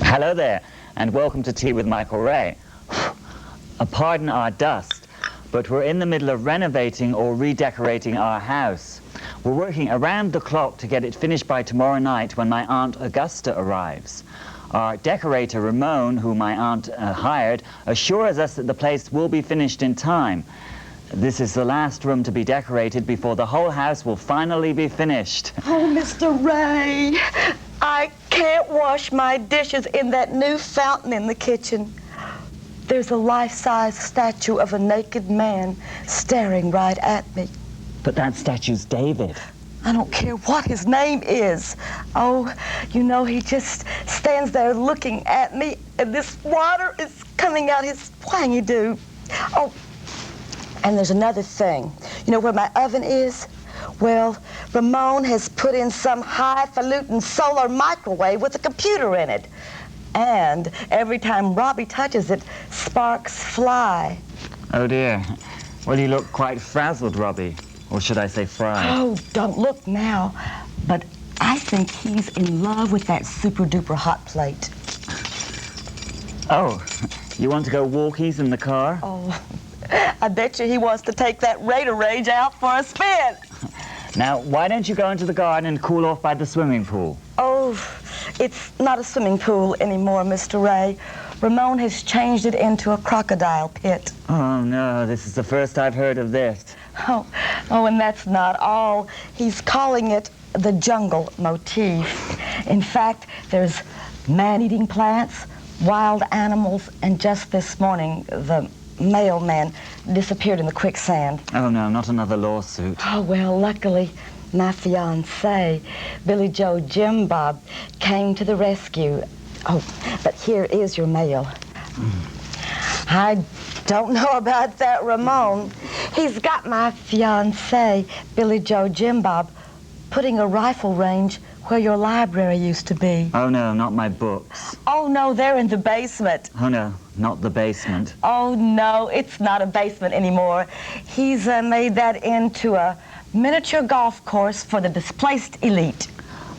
Hello there, and welcome to Tea with Michael Ray. Pardon our dust, but we're in the middle of renovating or redecorating our house. We're working around the clock to get it finished by tomorrow night when my Aunt Augusta arrives. Our decorator, Ramon, who my aunt hired, assures us that the place will be finished in time. This is the last room to be decorated before the whole house will finally be finished. Oh, Mr. Ray, I can't wash my dishes in that new fountain in the kitchen. There's a life-size statue of a naked man staring right at me. But that statue's David. I don't care what his name is. Oh, you know, he just stands there looking at me, and this water is coming out his whangy-doo. Oh, and there's another thing. You know where my oven is? Well, Ramon has put in some highfalutin solar microwave with a computer in it. And every time Robbie touches it, sparks fly. Oh dear. Well, you look quite frazzled, Robbie. Or should I say fried? Oh, don't look now. But I think he's in love with that super-duper hot plate. Oh, you want to go walkies in the car? Oh, I bet you he wants to take that Raider Rage out for a spin. Now, why don't you go into the garden and cool off by the swimming pool? Oh, it's not a swimming pool anymore, Mr. Ray. Ramon has changed it into a crocodile pit. Oh, no, this is the first I've heard of this. Oh, and that's not all. He's calling it the jungle motif. In fact, there's man-eating plants, wild animals, and just this morning, the mailman disappeared in the quicksand. Oh, no, not another lawsuit. Oh, well, luckily, my fiancé, Billy Joe Jim Bob, came to the rescue. Oh, but here is your mail. I don't know about that Ramon. He's got my fiancé, Billy Joe Jim Bob, putting a rifle range where your library used to be. Oh, no, not my books. Oh, no, they're in the basement. Oh, no, not the basement. Oh, no, it's not a basement anymore. He's made that into a miniature golf course for the displaced elite.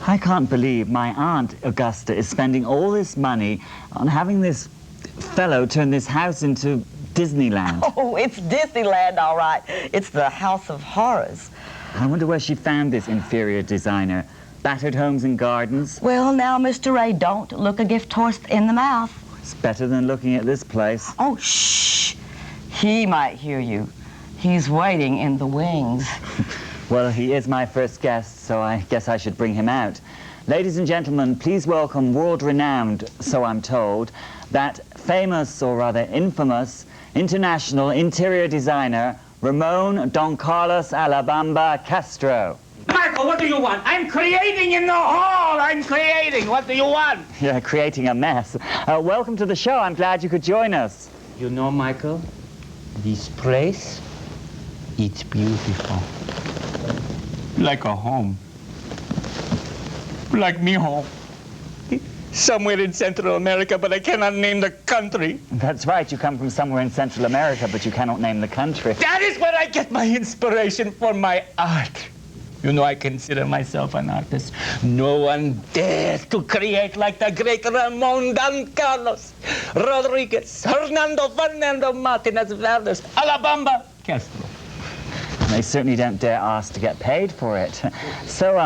I can't believe my Aunt Augusta is spending all this money on having this fellow turn this house into Disneyland. Oh, it's Disneyland, all right. It's the House of Horrors. I wonder where she found this inferior designer. Battered homes and gardens. Well, now, Mr. Ray, don't look a gift horse in the mouth. It's better than looking at this place. Oh, shh. He might hear you. He's waiting in the wings. Well, he is my first guest, so I guess I should bring him out. Ladies and gentlemen, please welcome world-renowned, so I'm told, that famous, or rather infamous, international interior designer, Ramon Don Carlos Alabamba Castro. Michael, what do you want? I'm creating in the hall. I'm creating. What do you want? You're creating a mess. Welcome to the show. I'm glad you could join us. You know, Michael, this place, it's beautiful. Like a home. Like me home. Somewhere in Central America, but I cannot name the country. That's right. You come from somewhere in Central America, but you cannot name the country. That is where I get my inspiration for my art. You know, I consider myself an artist. No one dares to create like the great Ramon Don Carlos Rodriguez, Hernando Fernando Martinez Verdes, Alabamba Castro. They certainly don't dare ask to get paid for it. So,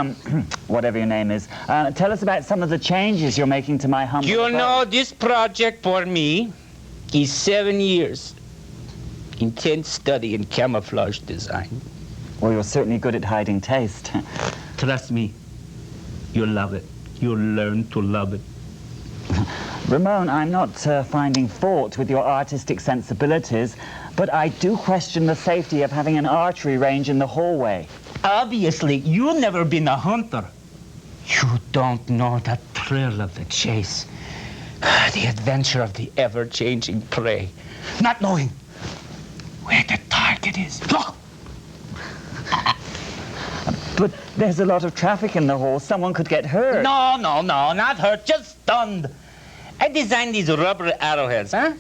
whatever your name is, tell us about some of the changes you're making to my humble You abode. know, this project for me is 7 years. Intense study in camouflage design. Well, you're certainly good at hiding taste. Trust me, you'll love it. You'll learn to love it. Ramon, I'm not finding fault with your artistic sensibilities, but I do question the safety of having an archery range in the hallway. Obviously, you've never been a hunter. You don't know the thrill of the chase, the adventure of the ever-changing prey, not knowing where the target is. Look! But there's a lot of traffic in the hall. Someone could get hurt. No, not hurt, just stunned. I designed these rubber arrowheads, huh?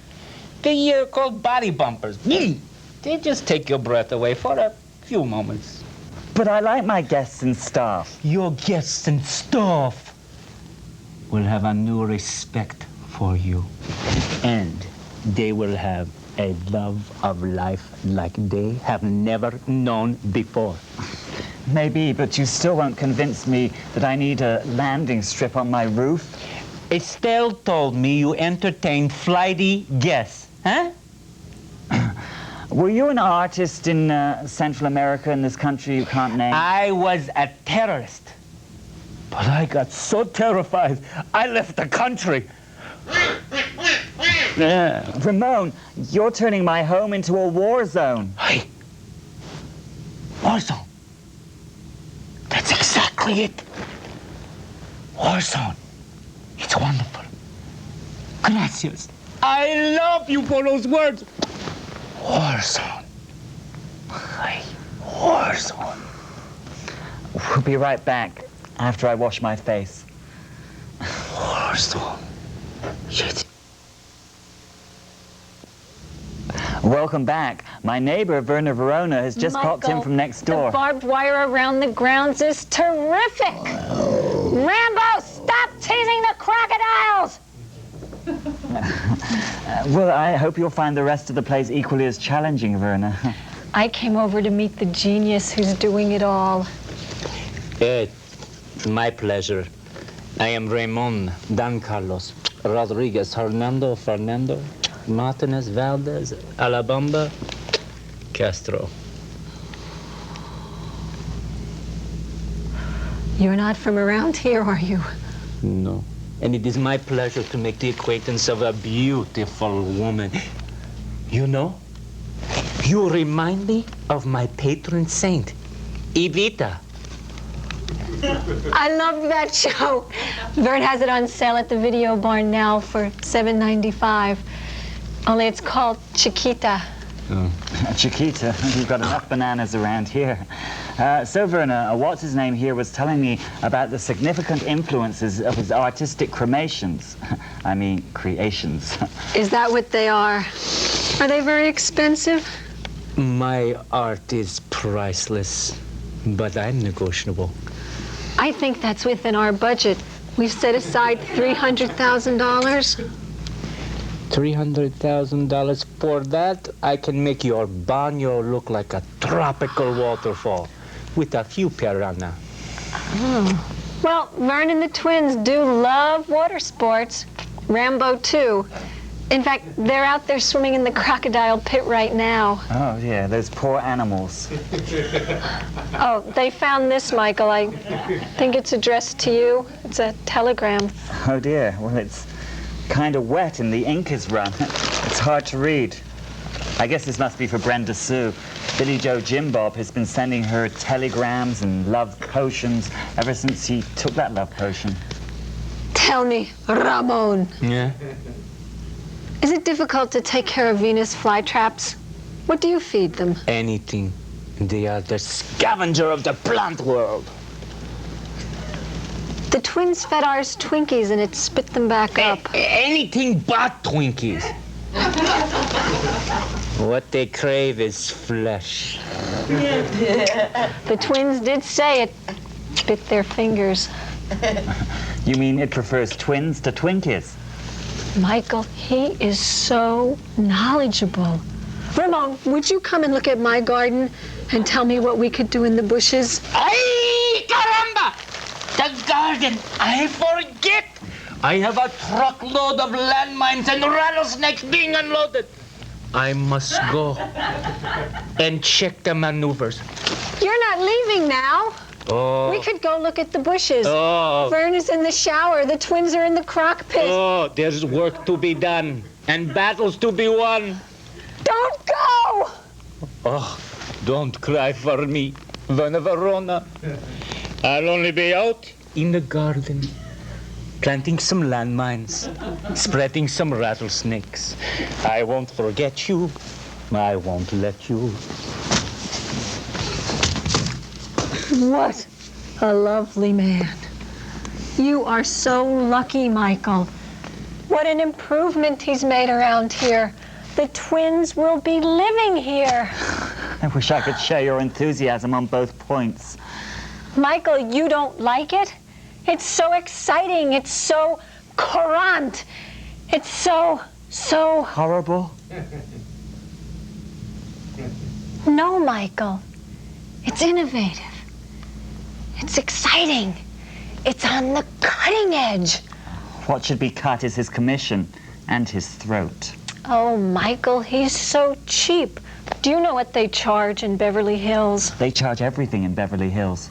They're called body bumpers. They just take your breath away for a few moments. But I like my guests and staff. Your guests and staff will have a new respect for you. And they will have a love of life like they have never known before. Maybe, but you still won't convince me that I need a landing strip on my roof. Estelle told me you entertain flighty guests, huh? Were you an artist in Central America, in this country you can't name? I was a terrorist. But I got so terrified, I left the country. Yeah. Ramon, you're turning my home into a war zone. Hey, war zone. That's exactly it. War zone. It's wonderful. Gracias. I love you for those words. War zone. Hey, war zone. We'll be right back after I wash my face. War zone. Shit. Welcome back. My neighbor, Werner Verona, has just popped in from next door. The barbed wire around the grounds is terrific. Rambo, stop teasing the crocodiles! Well, I hope you'll find the rest of the place equally as challenging, Werner. I came over to meet the genius who's doing it all. It's my pleasure. I am Ramon, Don Carlos, Rodriguez, Hernando, Fernando, Martinez, Valdez, Alabama, Castro. You're not from around here, are you? No. And it is my pleasure to make the acquaintance of a beautiful woman. You know, you remind me of my patron saint, Evita. I love that show. Vern has it on sale at the Video Barn now for $7.95. Only it's called Chiquita. Oh. Chiquita, you've got enough bananas around here. So, Werner, what's his name here was telling me about the significant influences of his artistic cremations. I mean, creations. Is that what they are? Are they very expensive? My art is priceless, but I'm negotiable. I think that's within our budget. We've set aside $300,000. $300,000 for that, I can make your baño look like a tropical waterfall with a few piranha. Oh. Well, Vern and the twins do love water sports. Rambo, too. In fact, they're out there swimming in the crocodile pit right now. Oh, yeah, those poor animals. Oh, they found this, Michael. I think it's addressed to you. It's a telegram. Oh, dear. Well, it's kind of wet and the ink is run. It's hard to read. I guess this must be for Brenda Sue. Billy Joe Jim Bob has been sending her telegrams and love potions ever since he took that love potion. Tell me, Ramon. Yeah? Is it difficult to take care of Venus flytraps? What do you feed them? Anything. They are the scavenger of the plant world. The twins fed ours Twinkies and it spit them back up. Anything but Twinkies. What they crave is flesh. The twins did say it bit their fingers. You mean it prefers twins to Twinkies? Michael, he is so knowledgeable. Ramon, would you come and look at my garden and tell me what we could do in the bushes? Ay, caramba! The garden, I forget. I have a truckload of landmines and rattlesnakes being unloaded. I must go and check the maneuvers. You're not leaving now. Oh. We could go look at the bushes. Oh. Vern is in the shower. The twins are in the crock pit. Oh, there's work to be done and battles to be won. Don't go! Oh, don't cry for me, Werner Verona. I'll only be out in the garden, planting some landmines, spreading some rattlesnakes. I won't forget you. I won't let you. What a lovely man. You are so lucky, Michael. What an improvement he's made around here. The twins will be living here. I wish I could share your enthusiasm on both points. Michael, you don't like it? It's so exciting. It's so courant. It's so Horrible? No, Michael. It's innovative. It's exciting. It's on the cutting edge. What should be cut is his commission and his throat. Oh, Michael, he's so cheap. Do you know what they charge in Beverly Hills? They charge everything in Beverly Hills.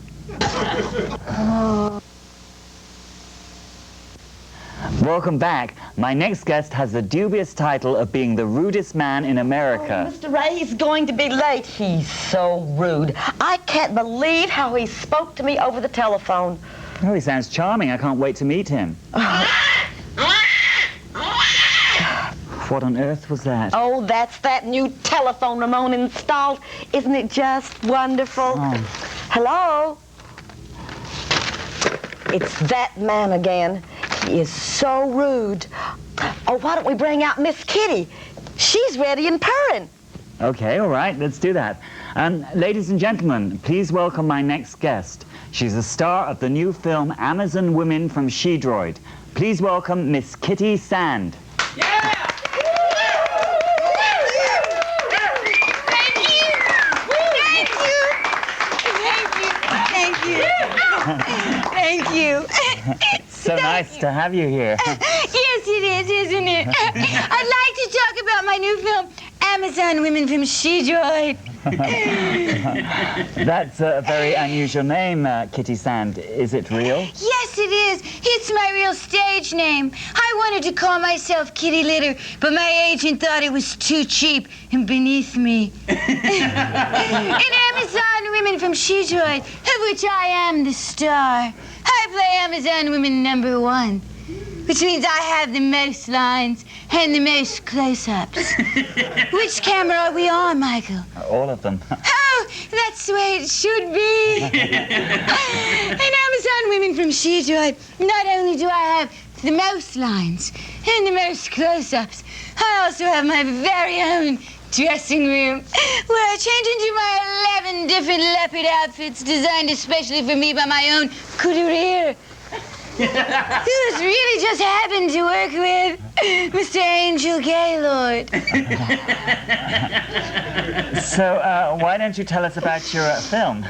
Welcome back. My next guest has the dubious title of being the rudest man in America. Oh, Mr. Ray, he's going to be late. He's so rude. I can't believe how he spoke to me over the telephone. Oh, he sounds charming. I can't wait to meet him. What on earth was that? Oh, that's that new telephone Ramon installed. Isn't it just wonderful? Oh. Hello? It's that man again. He is so rude. Oh, why don't we bring out Miss Kitty? She's ready and purring. Okay, all right, let's do that. Ladies and gentlemen, please welcome my next guest. She's the star of the new film Amazon Women from She-Droid. Please welcome Miss Kitty Sand. Thank you. So nice to have you here. Yes, it is, isn't it? I'd like to talk about my new film, Amazon Women from She-Droid. That's a very unusual name, Kitty Sand. Is it real? Yes, it is. It's my real stage name. I wanted to call myself Kitty Litter, but my agent thought it was too cheap and beneath me. In Amazon Women from She-Droid, of which I am the star, I play Amazon Women #1, which means I have the most lines and the most close-ups. Which camera are we on, Michael? All of them. Oh, that's the way it should be. In Amazon Women from She-Droid, not only do I have the most lines and the most close-ups, I also have my very own dressing room where I change into my 11 different leopard outfits designed especially for me by my own couturier. Who's really just happened to work with Mr. Angel Gaylord. So, why don't you tell us about your film?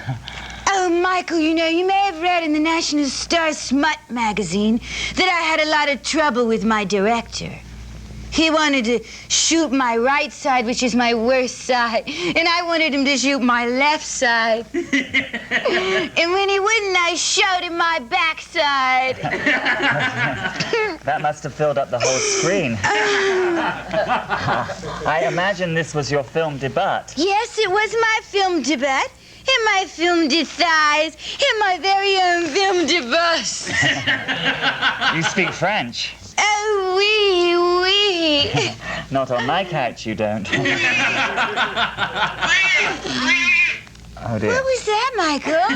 Oh, Michael, you know, you may have read in the National Star Smut magazine that I had a lot of trouble with my director. He wanted to shoot my right side, which is my worst side, and I wanted him to shoot my left side. And when he wouldn't, I showed him my backside. That must have filled up the whole screen. I imagine this was your film debut. Yes, it was my film debut, and my film de thighs, and my very own film de bus. You speak French. Oh, oui, oui. Not on my couch, you don't. Oh, dear. What was that, Michael?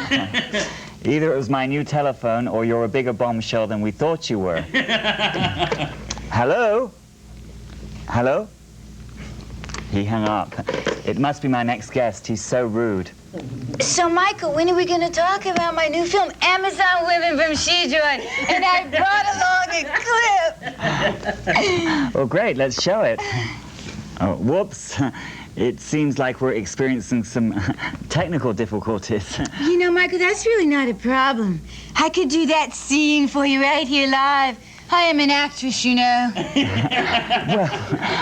Either it was my new telephone or you're a bigger bombshell than we thought you were. Hello? Hello? He hung up. It must be my next guest. He's so rude. So, Michael, when are we going to talk about my new film, Amazon Women from She-Droid? And I brought along a clip. Well, great. Let's show it. Oh, whoops. It seems like we're experiencing some technical difficulties. You know, Michael, that's really not a problem. I could do that scene for you right here live. I am an actress, you know. Well,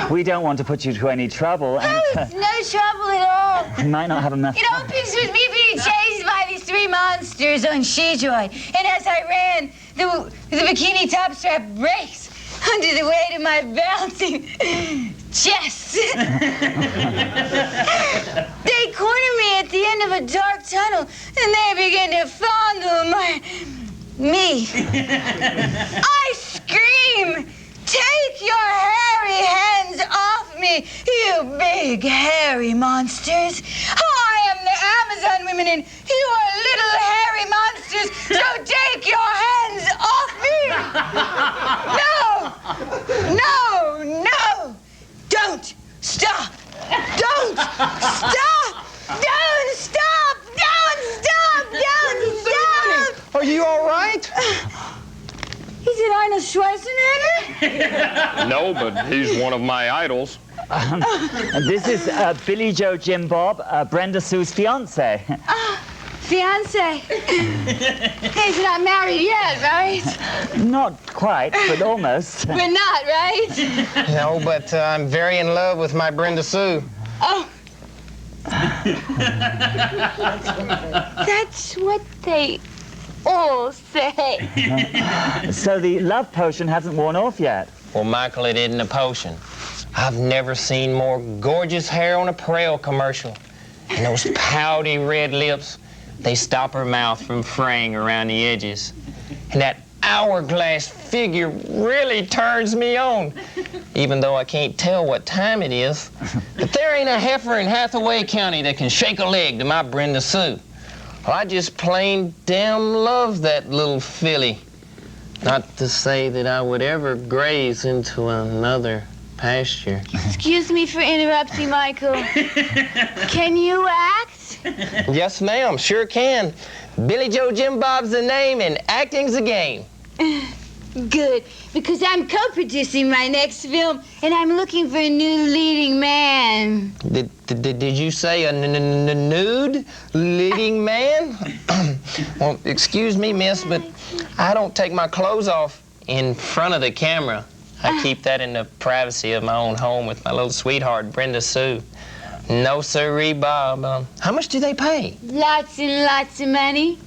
we don't want to put you to any trouble. And, Oh, it's no trouble at all. we might not have enough It opens with me being chased by these 3 monsters on She-Droid. And as I ran, the bikini top strap breaks under the weight of my bouncing chest. They corner me at the end of a dark tunnel, and they begin to fondle me. I scream, "Take your hairy hands off me, you big hairy monsters. I am the Amazon women and you are little hairy monsters, so take your hands off me." No, don't stop. Don't stop. Don't stop. Don't stop. Don't stop. Are you all right? Is it Arnold Schwarzenegger? No, but he's one of my idols. And this is Billy Joe Jim Bob, Brenda Sue's fiance. Fiance. He's not married yet, right? Not quite, but almost. We're not, right? No, but I'm very in love with my Brenda Sue. Oh. That's what they all say. So the love potion hasn't worn off yet. Well, Michael, it isn't a potion. I've never seen more gorgeous hair on a Prel commercial. And those pouty red lips, they stop her mouth from fraying around the edges. And that hourglass figure really turns me on, even though I can't tell what time it is. But there ain't a heifer in Hathaway County that can shake a leg to my Brenda Sue. Well, I just plain damn love that little filly. Not to say that I would ever graze into another pasture. Excuse me for interrupting, Michael. Can you act? Yes, ma'am, sure can. Billy Joe Jim Bob's the name and acting's the game. Good, because I'm co-producing my next film, and I'm looking for a new leading man. Did you say a nude leading man? Well, excuse me, miss, but I don't take my clothes off in front of the camera. I keep that in the privacy of my own home with my little sweetheart, Brenda Sue. No sirree, Bob. How much do they pay? Lots and lots of money.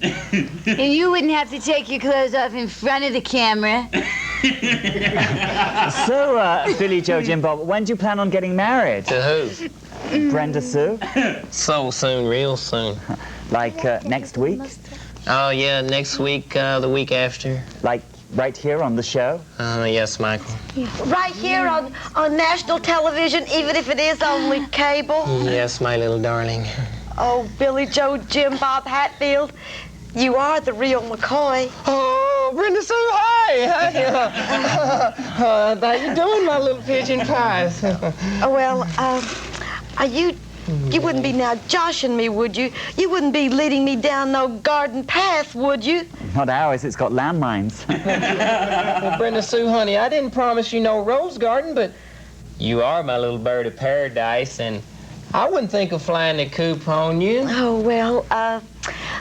And you wouldn't have to take your clothes off in front of the camera. So, Billy Joe Jim Bob, when do you plan on getting married? To who? Brenda Sue? So soon, real soon. Like next week? Oh, yeah, next week, the week after. Like right here on the show? Yes, Michael. Right here on national television, even if it is only cable. Yes, my little darling. Oh, Billy Joe Jim Bob Hatfield, you are the real McCoy. Oh, Brenda Sue, hi! Hi. How you doing, my little pigeon pies? Well, you wouldn't be now joshing me, would you? You wouldn't be leading me down no garden path, would you? Not ours, it's got landmines. Well, Brenda Sue, honey, I didn't promise you no rose garden, but you are my little bird of paradise, and I wouldn't think of flying the coop on you. Oh, well,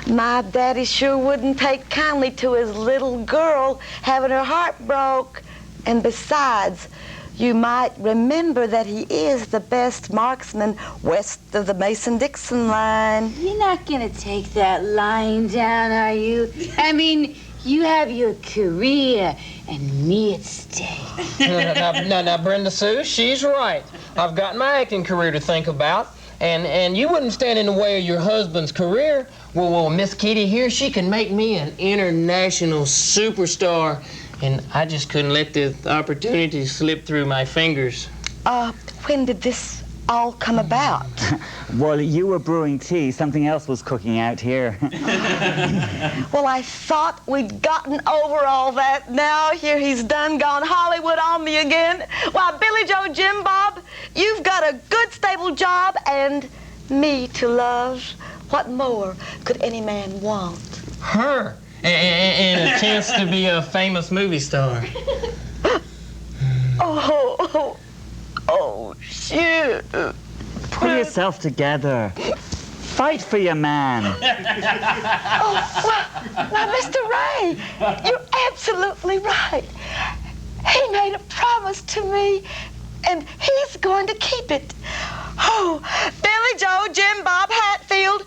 my daddy sure wouldn't take kindly to his little girl having her heart broke. And besides, you might remember that he is the best marksman west of the Mason-Dixon line. You're not gonna take that line down, are you? I mean, you have your career and me at stake. Now, Brenda Sue, she's right. I've got my acting career to think about, and you wouldn't stand in the way of your husband's career. Well, Miss Kitty here, she can make me an international superstar. And I just couldn't let the opportunity slip through my fingers. When did this all come about? Well, you were brewing tea. Something else was cooking out here. Well, I thought we'd gotten over all that. Now here he's done gone Hollywood on me again. Why, Billy Joe Jim Bob, you've got a good stable job and me to love. What more could any man want? Her. And a chance to be a famous movie star. Oh, shoot. Pull yourself together. Fight for your man. Now, Mr. Ray, you're absolutely right. He made a promise to me, and he's going to keep it. Oh, Billy Joe Jim Bob Hatfield,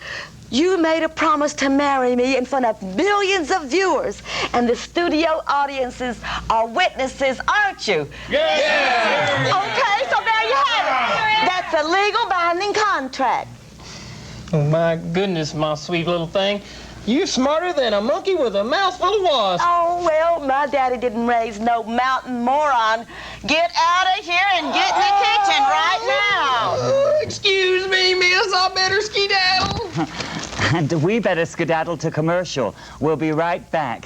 you made a promise to marry me in front of millions of viewers, and the studio audiences are witnesses, aren't you? Yeah! Okay, so there you have it. That's a legal binding contract. Oh, my goodness, my sweet little thing. You're smarter than a monkey with a mouthful of wasps. Oh, well, my daddy didn't raise no mountain moron. Get out of here and get in the kitchen right now. Excuse me, miss, I better skedaddle. And we better skedaddle to commercial. We'll be right back.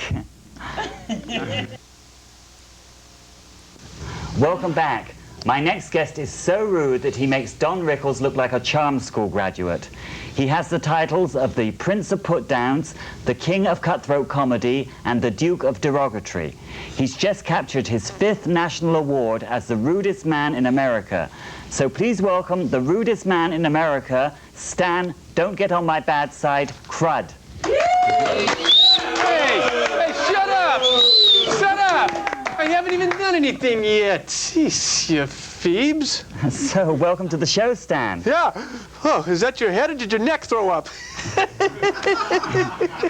Welcome back. My next guest is so rude that he makes Don Rickles look like a charm school graduate. He has the titles of the Prince of Put-Downs, the King of Cutthroat Comedy, and the Duke of Derogatory. He's just captured his 5th national award as the rudest man in America. So please welcome the rudest man in America, Stan, don't get on my bad side, Crud. Hey, shut up! Shut up! I haven't even done anything yet. Jeez, you Phoebes. So, welcome to the show, Stan. Yeah. Oh, is that your head or did your neck throw up?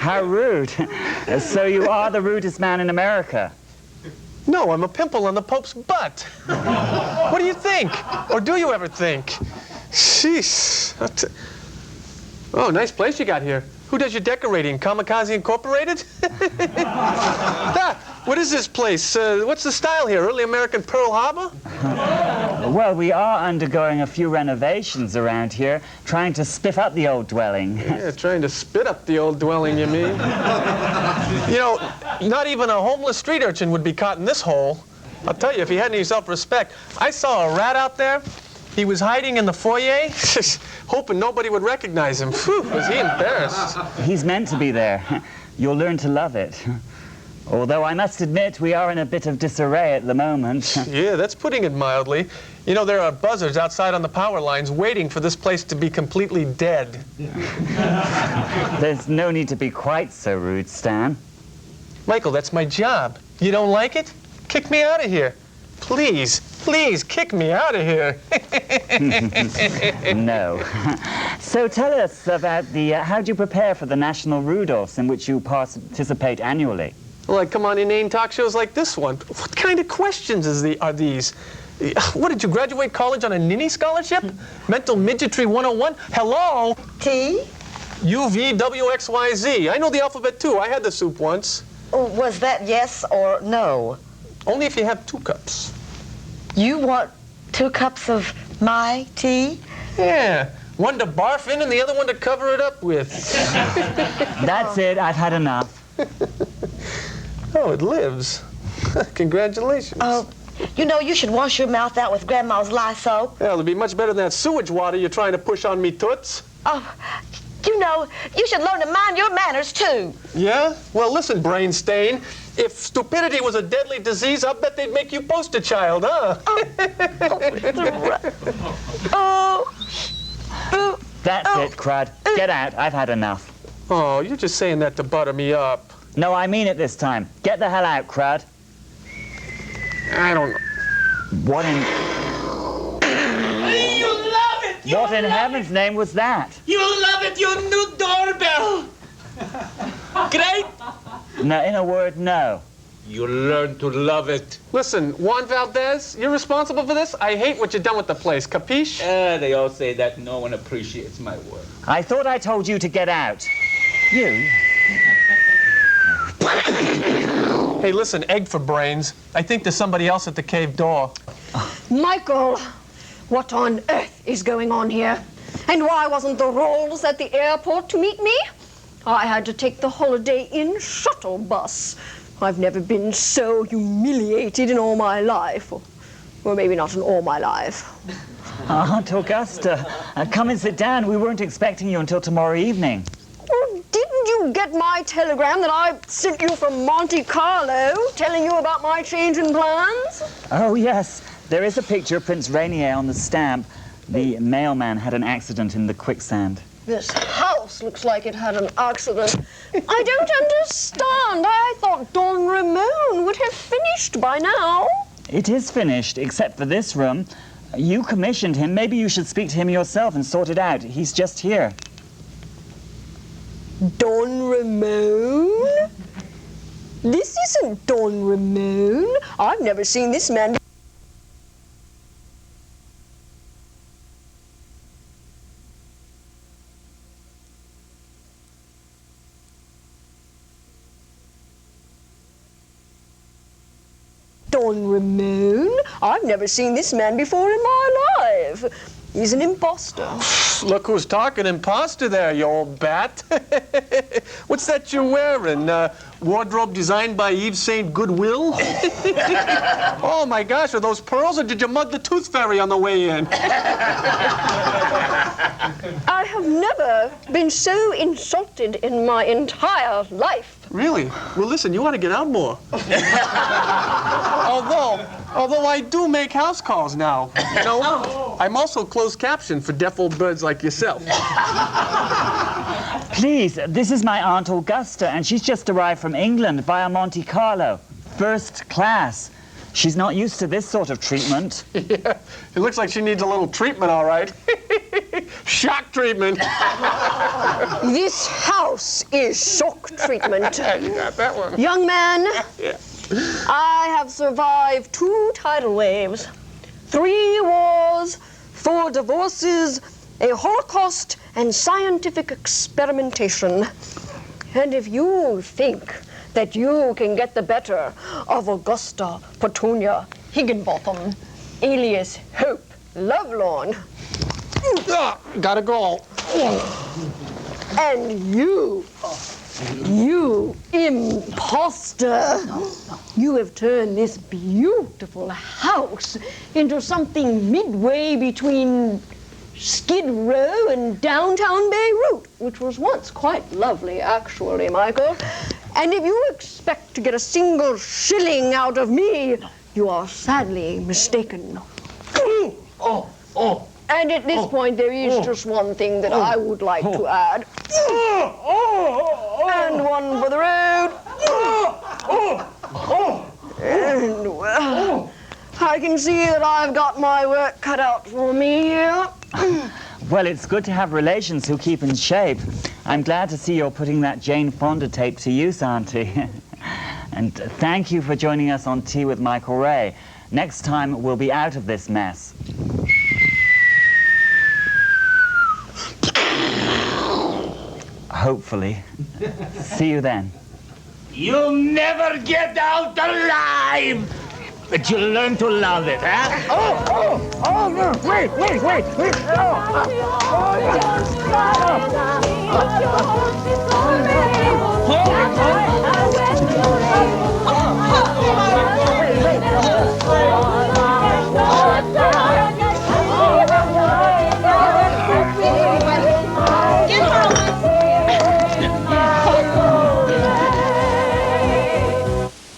How rude. So you are the rudest man in America? No, I'm a pimple on the Pope's butt. What do you think? Or do you ever think? Jeez. Oh, nice place you got here. Who does your decorating? Kamikaze Incorporated? What is this place? What's the style here? Early American Pearl Harbor? Well, we are undergoing a few renovations around here, trying to spiff up the old dwelling. Yeah, trying to spit up the old dwelling, you mean? You know, not even a homeless street urchin would be caught in this hole. I'll tell you, if he had any self-respect. I saw a rat out there. He was hiding in the foyer, hoping nobody would recognize him. Phew, was he embarrassed. He's meant to be there. You'll learn to love it. Although I must admit, we are in a bit of disarray at the moment. Yeah, that's putting it mildly. You know, there are buzzards outside on the power lines waiting for this place to be completely dead. There's no need to be quite so rude, Stan. Michael, that's my job. You don't like it? Kick me out of here. Please, please, kick me out of here. No. So tell us about the, how do you prepare for the National Rudolphs in which you participate annually? Well, I come on inane talk shows like this one. What kind of questions are these? What, did you graduate college on a ninny scholarship? Mental Midgetry 101? Hello? T? UVWXYZ. I know the alphabet too. I had the soup once. Oh, was that yes or no? Only if you have 2 cups. You want 2 cups of my tea? Yeah. One to barf in and the other one to cover it up with. That's it. I've had enough. Oh, it lives. Congratulations. Oh, you know, you should wash your mouth out with Grandma's Lysol. Yeah, it'll be much better than that sewage water you're trying to push on me toots. Oh, you know, you should learn to mind your manners, too. Yeah? Well, listen, brain stain. If stupidity was a deadly disease, I'll bet they'd make you poster child, huh? That's it, Crud. Get out. I've had enough. Oh, you're just saying that to butter me up. No, I mean it this time. Get the hell out, Crud. I don't know. What in... You love it! You What in love heaven's name was that? You love it, your new doorbell! Great! No, in a word, no. You learn to love it. Listen, Juan Valdez, you're responsible for this? I hate what you've done with the place, capiche? They all say that no one appreciates my work. I thought I told you to get out. You? Hey, listen, egg for brains. I think there's somebody else at the cave door. Michael, what on earth is going on here? And why wasn't the Rolls at the airport to meet me? I had to take the Holiday Inn shuttle bus. I've never been so humiliated in all my life. Or maybe not in all my life. Aunt Augusta, come and sit down. We weren't expecting you until tomorrow evening. Oh, didn't you get my telegram that I sent you from Monte Carlo, telling you about my change in plans? Oh, yes. There is a picture of Prince Rainier on the stamp. The mailman had an accident in the quicksand. This house looks like it had an accident. I don't understand. I thought Don Ramon would have finished by now. It is finished, except for this room. You commissioned him. Maybe you should speak to him yourself and sort it out. He's just here. Don Ramon? This isn't Don Ramon. I've never seen this man. Don Ramon? I've never seen this man before in my life. He's an imposter. Look who's talking imposter there, you old bat. What's that you're wearing? Wardrobe designed by Yves Saint Goodwill? Oh my gosh, are those pearls, or did you mug the tooth fairy on the way in? I have never been so insulted in my entire life. Really? Well, listen, you ought to get out more. Although I do make house calls now. You know, I'm also closed caption for deaf old birds like yourself. Please, this is my Aunt Augusta, and she's just arrived from England via Monte Carlo. First class. She's not used to this sort of treatment. Yeah, it looks like she needs a little treatment, all right. Shock treatment. This house is shock treatment. You got that one. Young man, Yeah. I have survived 2 tidal waves, 3 wars, 4 divorces, a Holocaust, and scientific experimentation. And if you think that you can get the better of Augusta Petunia Higginbotham, alias Hope Lovelorn, Gotta go. and you imposter, you have turned this beautiful house into something midway between Skid Row and downtown Beirut, which was once quite lovely, actually, Michael. And if you expect to get a single shilling out of me, you are sadly mistaken. And at this point, there is just one thing that I would like to add. And one for the road. And, well, I can see that I've got my work cut out for me here. Well, it's good to have relations who keep in shape. I'm glad to see you're putting that Jane Fonda tape to use, Auntie. And thank you for joining us on Tea with Michael Ray. Next time, we'll be out of this mess. Hopefully. See you then. You'll never get out alive! But you'll learn to love it, huh? No, wait! Oh,